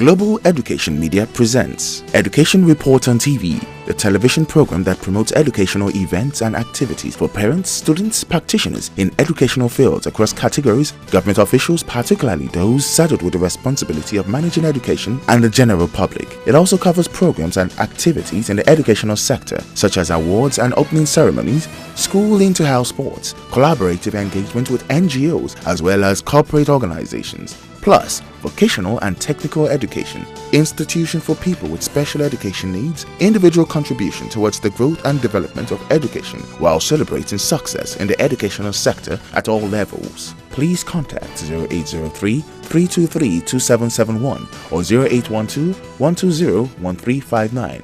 Global Education Media presents Education Report on TV, the television program that promotes educational events and activities for parents, students, practitioners in educational fields across categories, government officials, particularly those saddled with the responsibility of managing education, and the general public. It also covers programs and activities in the educational sector, such as awards and opening ceremonies, school inter-house sports, collaborative engagement with NGOs, as well as corporate organizations, plus vocational and technical education, institution for people with special education needs, individual contribution towards the growth and development of education while celebrating success in the educational sector at all levels. Please contact 0803-323-2771 or 0812-120-1359.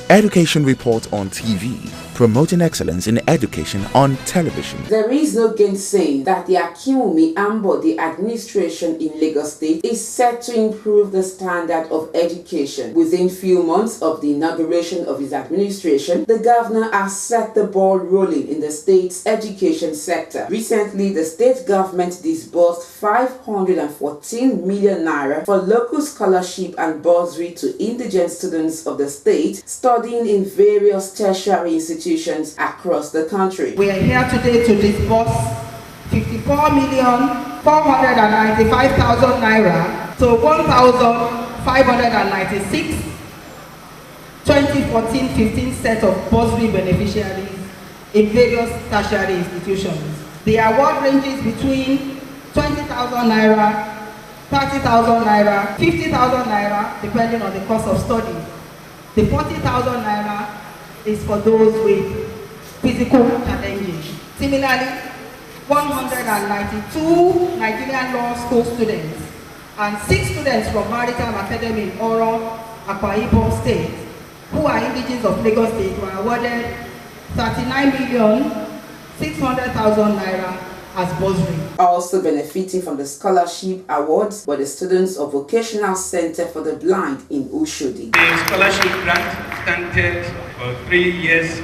Education Report on TV, promoting excellence in education on television. There is no gainsaying that the Akinwumi Ambode administration in Lagos State is set to improve the standard of education. Within few months of the inauguration of his administration, the governor has set the ball rolling in the state's education sector. Recently, the state government disbursed 514 million naira for local scholarship and bursary to indigent students of the state studying in various tertiary institutions across the country. We are here today to disburse 54,495,000 naira to 1,596 2014-15 set of bursary beneficiaries in various tertiary institutions. The award ranges between 20,000 naira, 30,000 naira, 50,000 naira, depending on the cost of study. The 40,000 naira is for those with physical challenges. Similarly, 192 Nigerian law school students and 6 students from Maritime Academy in Oro, Akwa Ibom State, who are indigenes of Lagos State, were awarded 39,600,000 naira as bursary. Also benefiting from the scholarship awards were the students of Vocational Center for the Blind in Oshodi. The scholarship grant started 3 years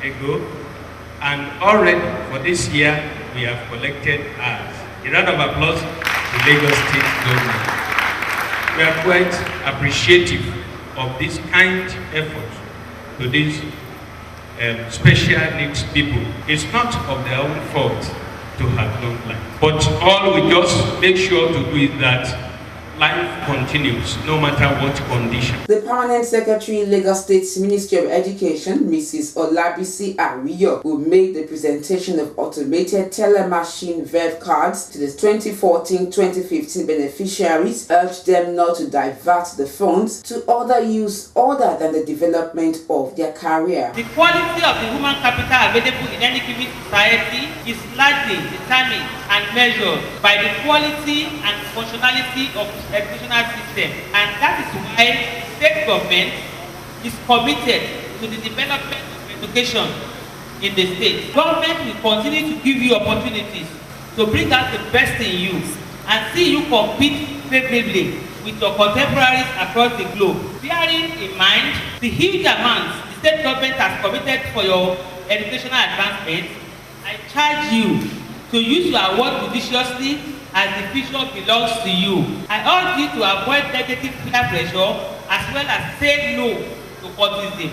ago, and already for this year we have collected ours. A round of applause to Lagos State government. We are quite appreciative of this kind effort to these special needs people. It's not of their own fault to have long life, but all we just make sure to do is that life continues no matter what condition. The Permanent Secretary, Lagos State's Ministry of Education, Mrs. Olabisi Ariyo, who made the presentation of automated teller machine VEV cards to the 2014-2015 beneficiaries, urged them not to divert the funds to other use other than the development of their career. The quality of the human capital available in any given society is largely determined and measured by the quality and functionality of the educational system, and that is why state government is committed to the development of education in the state. Government will continue to give you opportunities to bring out the best in you and see you compete favorably with your contemporaries across the globe. Bearing in mind the huge amounts the state government has committed for your educational advancement, I charge you to use your award judiciously as the future belongs to you. I urge you to avoid negative peer pressure as well as say no to cultism.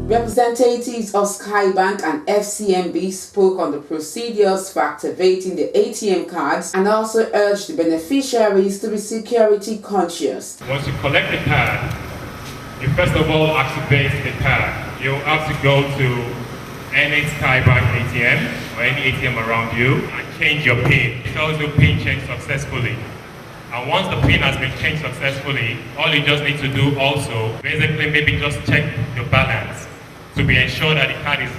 Representatives of Skybank and FCMB spoke on the procedures for activating the ATM cards and also urged the beneficiaries to be security conscious. Once you collect the card, you first of all activate the card. You'll have to go to any Skybank ATM or any ATM around you and change your PIN. It tells you PIN changed successfully. And once the PIN has been changed successfully, all you just need to do also, basically maybe just check your balance to be ensured that the card is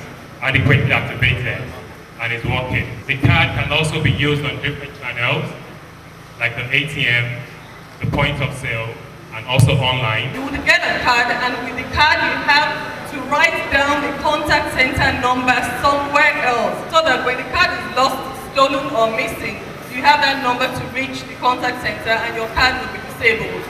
adequately activated and is working. The card can also be used on different channels, like the ATM, the point of sale, and also online. You would get a card, and with the card you have to write down the contact center number somewhere else so that when the card is lost, stolen, or missing, you have that number to reach the contact center and your card will be disabled.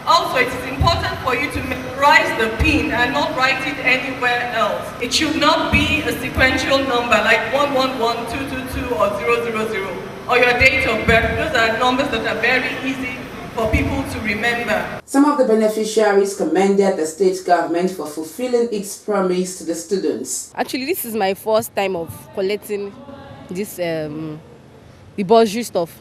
Also, it is important for you to memorize the PIN and not write it anywhere else. It should not be a sequential number like 111, 222, or 000, or your date of birth. Those are numbers that are very easy for people to remember. Some of the beneficiaries commended the state government for fulfilling its promise to the students. Actually, this is my first time of collecting this the bursary stuff,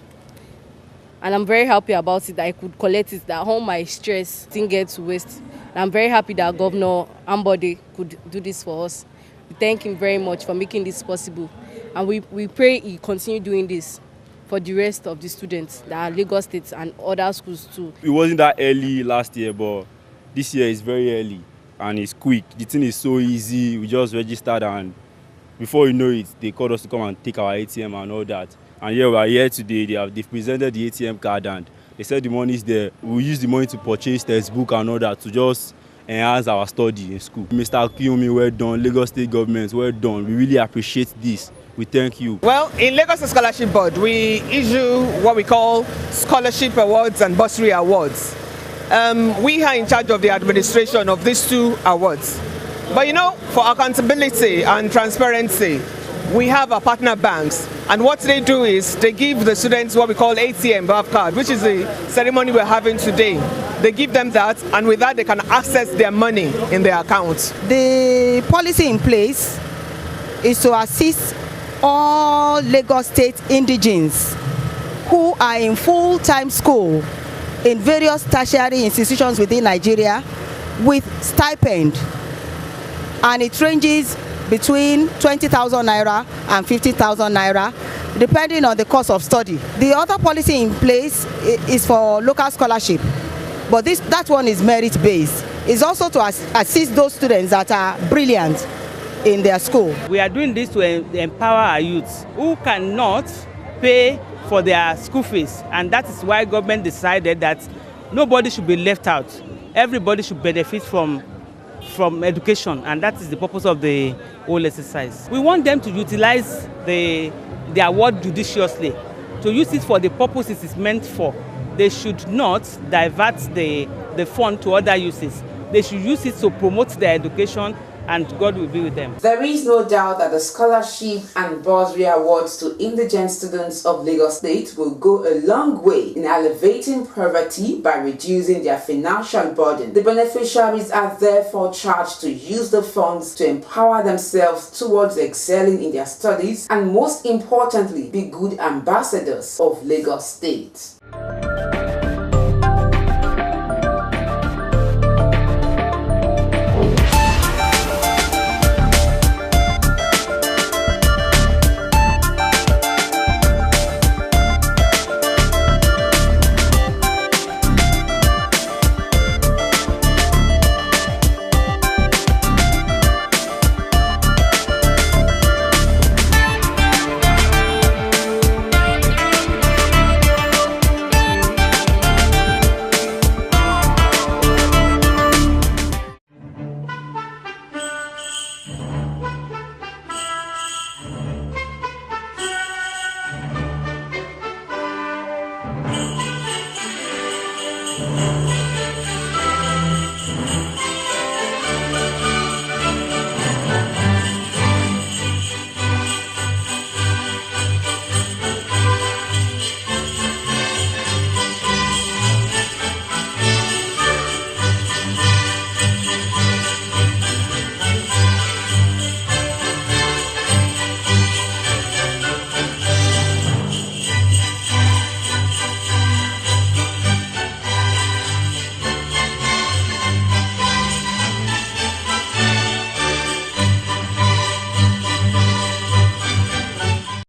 and I'm very happy about it that I could collect it, that all my stress didn't get to waste. And I'm very happy that Governor Ambode could do this for us. We thank him very much for making this possible, and we pray he continue doing this for the rest of the students that are Lagos State and other schools too. It wasn't that early last year, but this year is very early and it's quick. The thing is so easy. We just registered and before you know it, they called us to come and take our ATM and all that. And here we are here today. They've presented the ATM card and they said the money is there. We use the money to purchase textbook and all that to just enhance our study in school. Mr. Akiyomi, well done. Lagos State government, well done. We really appreciate this. We thank you. Well, in Lagos State Scholarship Board, we issue what we call scholarship awards and bursary awards. We are in charge of the administration of these two awards. But you know, for accountability and transparency, we have our partner banks. And what they do is they give the students what we call ATM card, which is the ceremony we're having today. They give them that, and with that they can access their money in their accounts. The policy in place is to assist all Lagos State indigents who are in full-time school in various tertiary institutions within Nigeria with stipend, and it ranges between 20,000 naira and 50,000 naira depending on the course of study. The other policy in place is for local scholarship, but that one is merit-based. It's also to assist those students that are brilliant in their school. We are doing this to empower our youths who cannot pay for their school fees, and that is why government decided that nobody should be left out. Everybody should benefit from education, and that is the purpose of the whole exercise. We want them to utilize the award judiciously, to use it for the purpose it is meant for. They should not divert the fund to other uses. They should use it to promote their education, and God will be with them. There is no doubt that the scholarship and bursary awards to indigent students of Lagos State will go a long way in alleviating poverty by reducing their financial burden. The beneficiaries are therefore charged to use the funds to empower themselves towards excelling in their studies and, most importantly, be good ambassadors of Lagos State.